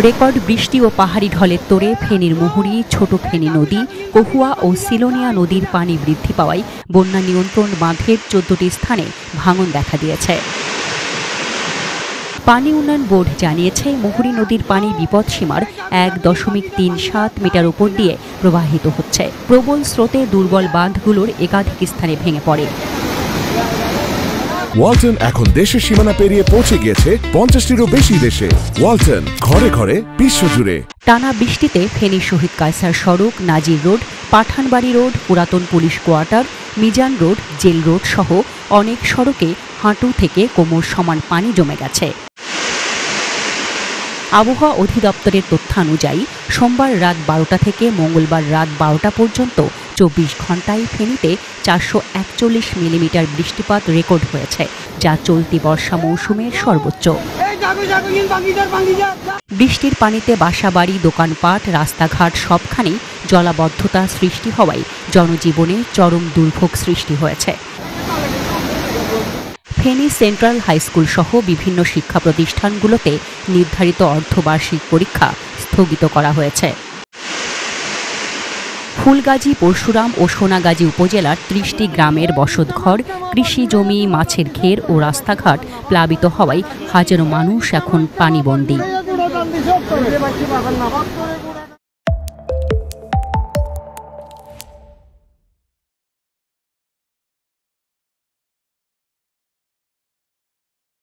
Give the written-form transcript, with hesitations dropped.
Record বৃষ্টি ও পাহাড়ি ঢলের তোড়ে ফেনীর মুহুরী, ছোট ফেনী নদী, কহুয়া ও সিলোনিয়া নদীর পানি বৃদ্ধি পাওয়ায় বন্যা নিয়ন্ত্রণ বাঁধের ১৪টি স্থানে ভাঙন দেখা দিয়েছে। পানি উন্নয়ন বোর্ড জানিয়েছে, মুহুরী নদীর পানি বিপদসীমার ১.৩৭ মিটার উপর দিয়ে প্রবাহিত হচ্ছে। প্রবল স্রোতে দুর্বল বাঁধগুলোর একাধিক স্থানে ভেঙে পড়ে। ওয়ালটন এখন দেশের সীমানা পেরিয়ে পৌঁছে গিয়েছে ৫০টিরও বেশি দেশে। ওয়ালটন, ঘরে ঘরে, বিশ্বজুড়ে। টানা বৃষ্টিতে ফেনী শহীদ কায়সার সড়ক, নাজির রোড, পাঠানবাড়ি রোড, পুরাতন police quarter, Mizan road, jail road সহ অনেক সড়কে হাঁটু থেকে কোমর সমান পানি জমে গেছে। আবহাওয়া অধিদপ্তরের তথ্যানুযায়ী সোমবার রাত ১২টা থেকে মঙ্গলবার রাত ১২টা পর্যন্ত ২৪ ঘণ্টায় ফেনীতে ৪৪১ মিলিমিটার বৃষ্টিপাত রেকর্ড হয়েছে, যা চলতি বর্ষা মৌসুমের সর্বোচ্চ। বৃষ্টির পানিতে বাসাবাড়ি, দোকানপাট, রাস্তাঘাট সবখানেই জলাবদ্ধতা সৃষ্টি হওয়ায় জনজীবনে চরম দুর্ভোগ সৃষ্টি হয়েছে। ফেনী সেন্ট্রাল হাইস্কুল সহ বিভিন্ন শিক্ষা প্রতিষ্ঠানগুলোতে নির্ধারিত অর্ধবার্ষিক পরীক্ষা স্থগিত করা হয়েছে। ফুলগাজী, পরশুরাম ও সোনাগাজী উপজেলার ৩০টি গ্রামের বসতঘর, কৃষি জমি, মাছের ঘের ও রাস্তাঘাট প্লাবিত হওয়ায় হাজারো মানুষ এখন পানিবন্দী।